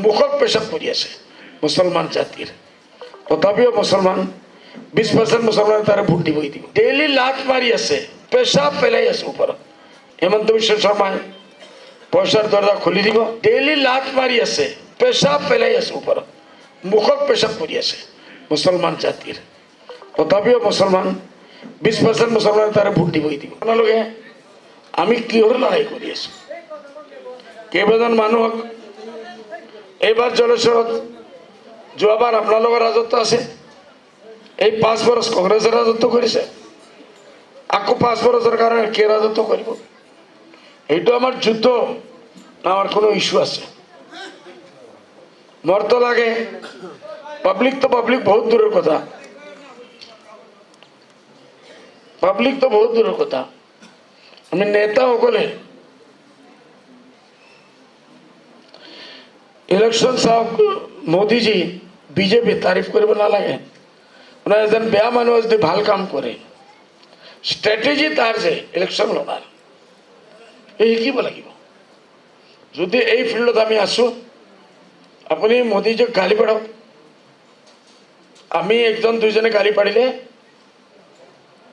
মুখত পেশাব কৰি আছে মুছলমান জাতিৰ। তথাপিও মুছলমান 20% মুছলমানে তাৰে ভোট দিবই দিব। ডেইলি লাট মাৰি আছে, পেশাব পেলাই আছে ওপৰত। হেমন্ত বিশ্ব শৰ্মাই পইচাৰ দৰজা খুলি দিব। ডেইলি লাট মাৰি আছে, পেশাব পেলাই আছে ওপৰত। মুখত পেশাব কৰি আছে মুছলমান জাতিৰ। তথাপিও মুছলমান 20% মুছলমানে তাৰে ভোট দিবই দিব। আপোনালোকে আমি কিহৰ লড়াই কৰি আছো? কেইবাজন মানুহক এইবাৰ জলেশ্বৰত, যোৱাবাৰ আপোনালোকৰ ৰাজত্ব আছে, এই 5 বছৰ কংগ্ৰেছৰ ৰাজত্ব কৰিছে, আকৌ 5 বছৰৰ কাৰণে কে ৰাজত্ব কৰিব? এইটো আমাৰ যুদ্ধ না আমার কোনো ইস্যু আছে? মর তো লাগে, পাবলিক তো পাবলিক বহুত দূরের কথা, পাবলিক তো বহুত দূরের কথা। আমি নেতা সকলে ইলেকশন সাহেব মোদী জি বিজেপি তারিফ কৰিব নালাগে। ওনার এজন বেয়া মানুহ যদি ভাল কাম করে, স্ট্র্যাটেজি তার যে ইলেকশন লড়ার, এই শিকিব লাগিব। যদি এই ফিল্ডত আমি আছো, আপুনি মোদীজীক গালি পাৰক। আমি একজন দুইজনে গালি পাৰিলে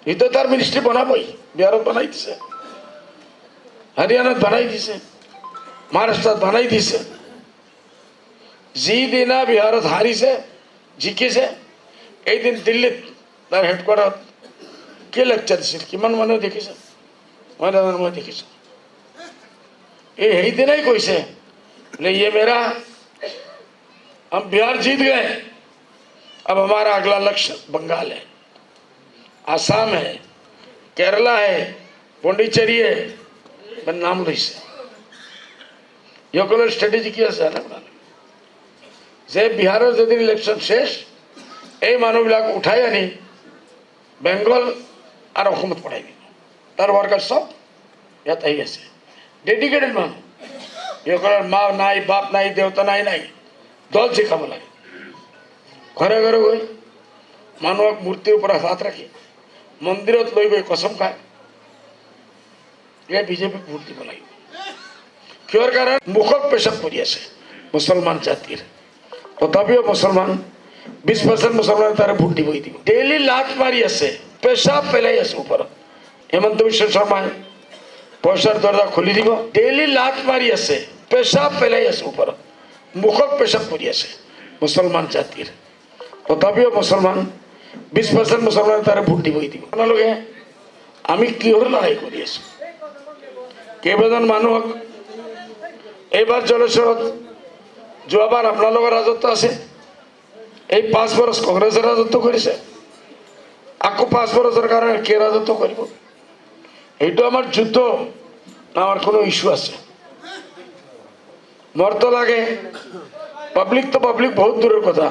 সি তো তাৰ মিনিষ্ট্ৰী বনাবই। বিহাৰত বনাই দিছে, হাৰিয়ানাত বনাই দিছে, মহাৰাষ্ট্ৰত বনাই দিছে। যিদিনা বিহাৰত হাৰিছে, জিকিছে, এইদিন দিল্লীত তাৰ হেডকোৱাৰ্টাৰত কি লেকচাৰ দিছিল, কিমান মানুহ দেখিছে? মই নাজানো, মই দেখিছোঁ। এই সেইদিনাই কৈছে बोले ये मेरा, हम बिहार जीत गए, अब हमारा अगला लक्ष्य बंगाल है, आसाम है, केरला है, पौंडीचेरी है, मैं नाम लैसे यकल स्ट्रेटेजी কি আছে না? যে বিহারের যেদিন ইলেকশন শেষ, এই মানুহবিলাক উঠাই আনি বেংগল আর অসমত পঠাই দিব। তার ওয়ার্কার সব ইয়াত আহি আছে, ডেডিকেটেড মানুহ। ইসকলৰ মা নাই, বাপ নাই, দেউতা নাই, নাই দল শিকাব লাগে। ঘৰে ঘৰে গৈ মানুহক মূৰ্তিৰ ওপৰত হাত ৰাখি মন্দিৰত লৈ গৈ কসম খায়। এয়া বিজেপিক ভোট দিব লাগিব। কিহৰ কাৰণে? মুখত পেশাব কৰি আছে মুছলমান জাতিৰ। তথাপিও মুছলমান 20% মুছলমানে তাৰে ভোট দিবই দিব। ডেইলি লাট মাৰি আছে, পেশাব পেলাই আছে ওপৰত। হেমন্ত বিশ্ব শৰ্মাই পইচাৰ দৰজা খুলি দিব। ডেইলি লাট মাৰি আছে, পেশাব পেলাই আছে ওপৰত। মুখত পেশাব কৰি আছে মুছলমান জাতিৰ। তথাপিও মুছলমান 20% মুছলমানে তাৰে ভোট দিবই দিব। আপোনালোকে আমি কিহৰ লড়াই কৰি আছো? কেইবাজন মানুহক এইবাৰ জলেশ্বৰত, যোৱাবাৰ আপোনালোকৰ ৰাজত্ব আছে, এই 5 বছৰ কংগ্ৰেছৰ ৰাজত্ব কৰিছে, আকৌ 5 বছৰৰ কাৰণে কে ৰাজত্ব কৰিব? এইটো আমাৰ যুদ্ধ না আমাৰ কোনো ইস্যু আছে? মৰ তো লাগে, পাবলিক তো পাবলিক বহুত দূৰেৰ কথা,